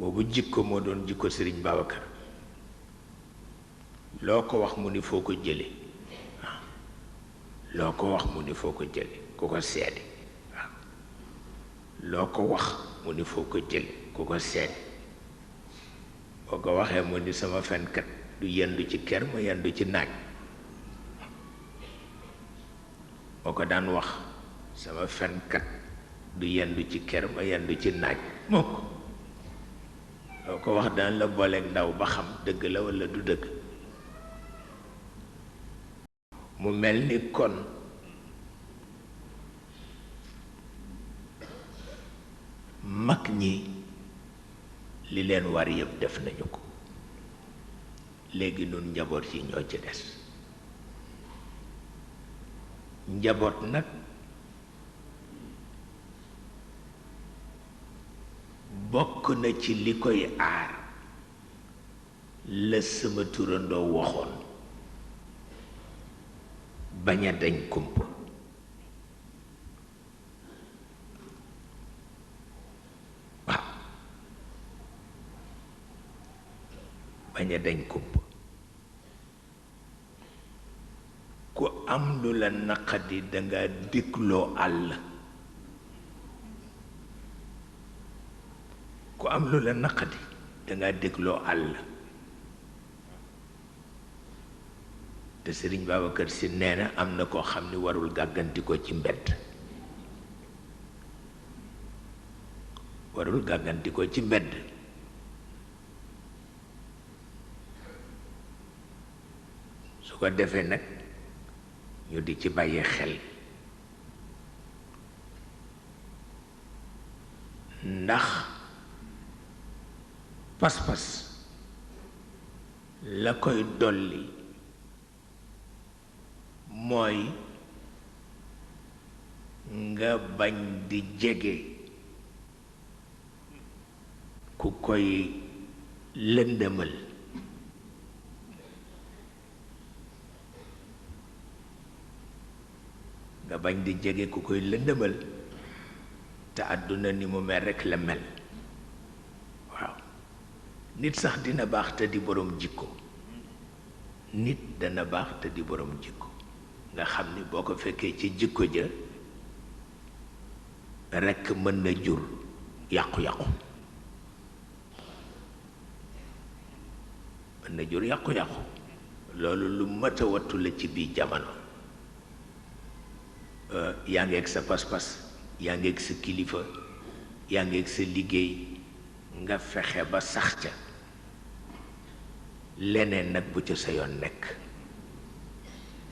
boobu jikko moo doon jikko Sëriñ Babacar loo ko wax mu ni foo ko jële waaw loo ko wax mu ni foo ko jële ku ko seede waaw loo ko wax mu ni foo ko jële ku ko seede boo ko waxee mu ni sama fenkat du yendu ci ker ma yendu ci naaj moo ko daan wax sama fenkat du yendu ci ker ma yendu ci naaj moo ko loo ko wax daan la booleeg ndaw ba xam dëgg la walla du dëgg mu mel ni kon mag ñi li leen war yëpp def nañu ko léegi nun njaboot yi ñoo ci des njaboot nag bokk na ci li koy aar la sama turandoo waxoon bañ a dañ kumpa waaw bañ a dañ kumpa ku am lu la naqadi danga dégloo àll ku am lu la naqadi danga dégloo àll te Sëriñ Babacar Si nee na am na koo xam ni warul gàgganti ko ci mbedd warul gàgganti ko ci mbedd su ko defee nag ñu di ci bàyyi xel ndax pas-pas la koy dolli mooy nga bañ di jege ku koy lëndëmal nga bañ di jege ku koy lëndëmal te àdduna ni mu mel rekk la mel waaw nit sax dina baax te di borom jikko nit dana baax te di borom jikko nga xam ni boo ko fekkee ci jikko ja rekk mën na jur yàqu-yàqu mën na jur yàqu-yàqu loolu lu mat a wattu la ci biir jamono yaa ngi ak sa pas-pas yaa ngi ak sa kilifa yaa ngi ak sa liggéey nga fexe ba sax ca leneen nag bu ca sa yoon nekk